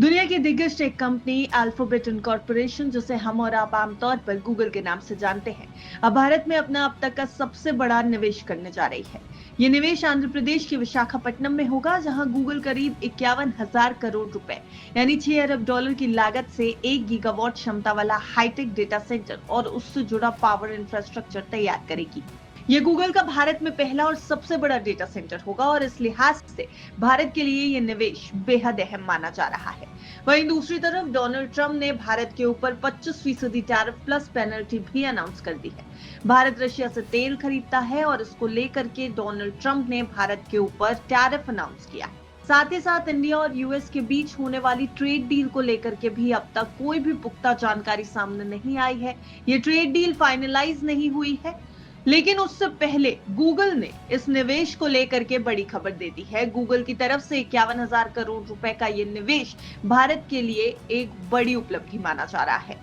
दुनिया की दिग्गज टेक कंपनी अल्फाबेट इनकॉर्पोरेशन, जिसे हम और आप आमतौर पर गूगल के नाम से जानते हैं, अब भारत में अपना अब तक का सबसे बड़ा निवेश करने जा रही है। ये निवेश आंध्र प्रदेश के विशाखापट्टनम में होगा, जहां गूगल करीब 51,000 करोड़ रुपए यानी 6 अरब डॉलर की लागत से 1 गीगावाट क्षमता वाला हाईटेक डेटा सेंटर और उससे जुड़ा पावर इंफ्रास्ट्रक्चर तैयार करेगी। ये गूगल का भारत में पहला और सबसे बड़ा डेटा सेंटर होगा और इस लिहाज से भारत के लिए ये निवेश बेहद अहम माना जा रहा है। वहीं दूसरी तरफ डोनाल्ड ट्रंप ने भारत के ऊपर 25% टैरिफ प्लस पेनल्टी भी अनाउंस कर दी है। भारत रशिया से तेल खरीदता है और इसको लेकर के डोनाल्ड ट्रंप ने भारत के ऊपर टैरिफ अनाउंस किया है। साथ ही साथ इंडिया और यूएस के बीच होने वाली ट्रेड डील को लेकर के भी अब तक कोई भी पुख्ता जानकारी सामने नहीं आई है। ये ट्रेड डील फाइनलाइज नहीं हुई है, लेकिन उससे पहले गूगल ने इस निवेश को लेकर के बड़ी खबर दे दी है। गूगल की तरफ से 51,000 करोड़ रुपए का ये निवेश भारत के लिए एक बड़ी उपलब्धि माना जा रहा है।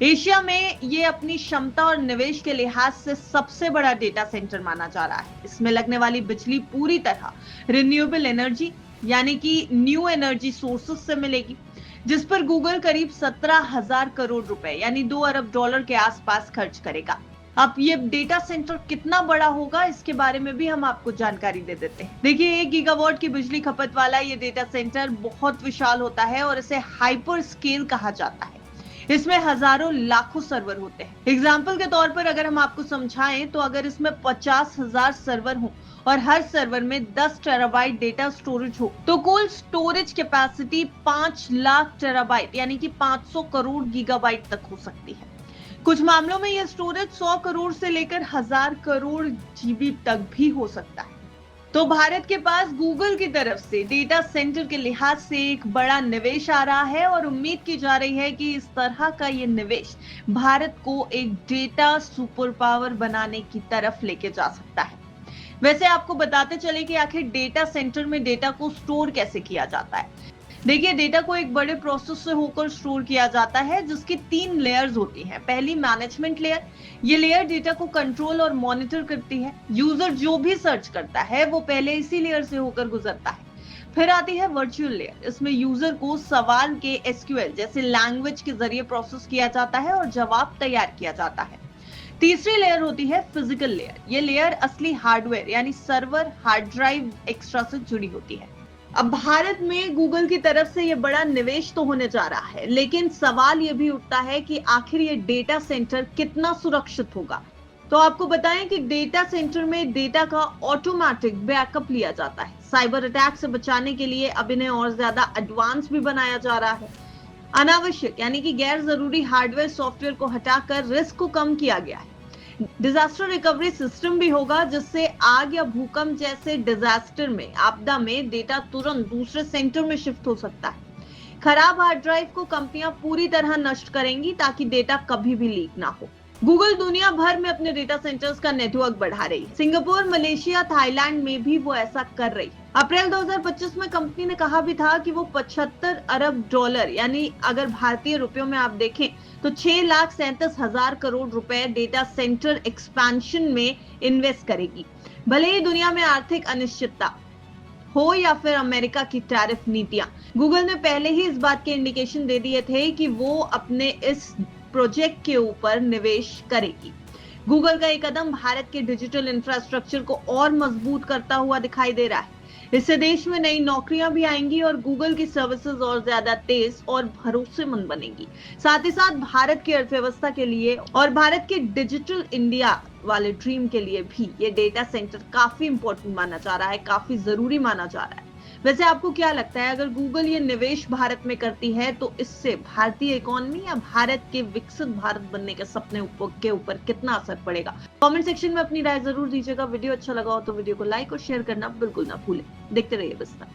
एशिया में ये अपनी क्षमता और निवेश के लिहाज से सबसे बड़ा डेटा सेंटर माना जा रहा है। इसमें लगने वाली बिजली पूरी तरह रिन्यूएबल एनर्जी यानी कि न्यू एनर्जी सोर्सेस से मिलेगी, जिस पर गूगल करीब 17,000 करोड़ रुपए यानी 2 अरब डॉलर के आसपास खर्च करेगा। अब ये डेटा सेंटर कितना बड़ा होगा, इसके बारे में भी हम आपको जानकारी दे देते हैं। देखिए, 1 गीगावाट की बिजली खपत वाला ये डेटा सेंटर बहुत विशाल होता है और इसे हाइपर स्केल कहा जाता है। इसमें हजारों लाखों सर्वर होते हैं। एग्जाम्पल के तौर पर अगर हम आपको समझाएं तो अगर इसमें 50,000 सर्वर हो और हर सर्वर में 10 टेराबाइट डेटा स्टोरेज हो, तो कुल स्टोरेज कैपेसिटी 5 लाख टेराबाइट यानी कि 500 करोड़ गीगाबाइट तक हो सकती है। कुछ मामलों में यह स्टोरेज 100 करोड़ से लेकर 1000 करोड़ जीबी तक भी हो सकता है। तो भारत के पास गूगल की तरफ से डेटा सेंटर के लिहाज से एक बड़ा निवेश आ रहा है और उम्मीद की जा रही है कि इस तरह का ये निवेश भारत को एक डेटा सुपर पावर बनाने की तरफ लेके जा सकता है। वैसे आपको बताते चले कि आखिर डेटा सेंटर में डेटा को स्टोर कैसे किया जाता है। देखिए, डेटा को एक बड़े प्रोसेस से होकर स्टोर किया जाता है, जिसकी 3 लेयर्स होती हैं। पहली मैनेजमेंट लेयर, ये लेयर डेटा को कंट्रोल और मॉनिटर करती है। यूजर जो भी सर्च करता है वो पहले इसी लेयर से होकर गुजरता है। फिर आती है वर्चुअल लेयर, इसमें यूजर को सवाल के एसक्यूएल जैसे लैंग्वेज के जरिए प्रोसेस किया जाता है और जवाब तैयार किया जाता है। तीसरी लेयर होती है फिजिकल लेयर। ये लेयर असली हार्डवेयर यानी सर्वर, हार्ड ड्राइव एक्स्ट्रा से जुड़ी होती है। अब भारत में गूगल की तरफ से ये बड़ा निवेश तो होने जा रहा है, लेकिन सवाल ये भी उठता है कि आखिर ये डेटा सेंटर कितना सुरक्षित होगा। तो आपको बताएं कि डेटा सेंटर में डेटा का ऑटोमेटिक बैकअप लिया जाता है। साइबर अटैक से बचाने के लिए अब इन्हें और ज्यादा एडवांस भी बनाया जा रहा है। अनावश्यक यानी कि गैर जरूरी हार्डवेयर सॉफ्टवेयर को हटाकर रिस्क को कम किया गया है। डिजास्टर रिकवरी सिस्टम भी होगा, जिससे आग या भूकंप जैसे डिजास्टर में, आपदा में डेटा तुरंत दूसरे सेंटर में शिफ्ट हो सकता है। खराब हार्ड ड्राइव को कंपनियां पूरी तरह नष्ट करेंगी ताकि डेटा कभी भी लीक ना हो। गूगल दुनिया भर में अपने डेटा सेंटर्स का नेटवर्क बढ़ा रही है। सिंगापुर, मलेशिया, थाईलैंड में भी वो ऐसा कर रही है। अप्रैल 2025 में कंपनी ने कहा भी था कि वो 75 अरब डॉलर यानी अगर भारतीय रुपयों में आप देखें तो 6,37,000 करोड़ रुपए डेटा सेंटर एक्सपेंशन में इन्वेस्ट करेगी। भले ही दुनिया में आर्थिक अनिश्चितता हो या फिर अमेरिका की टैरिफ नीतियां, गूगल ने पहले ही इस बात के इंडिकेशन दे दिए थे कि वो अपने इस प्रोजेक्ट के ऊपर निवेश करेगी। गूगल का एक कदम भारत के डिजिटल इंफ्रास्ट्रक्चर को और मजबूत करता हुआ दिखाई दे रहा है। इससे देश में नई नौकरियां भी आएंगी और गूगल की सर्विसेज और ज्यादा तेज और भरोसेमंद बनेगी। साथ ही साथ भारत की अर्थव्यवस्था के लिए और भारत के डिजिटल इंडिया वाले ड्रीम के लिए भी ये डेटा सेंटर काफी इंपॉर्टेंट माना जा रहा है, काफी जरूरी माना जा रहा है। वैसे आपको क्या लगता है, अगर गूगल ये निवेश भारत में करती है तो इससे भारतीय इकोनॉमी या भारत के विकसित भारत बनने के सपने के ऊपर कितना असर पड़ेगा? कमेंट सेक्शन में अपनी राय जरूर दीजिएगा। वीडियो अच्छा लगा हो तो वीडियो को लाइक और शेयर करना बिल्कुल ना भूलें। देखते रहिए विस्तार।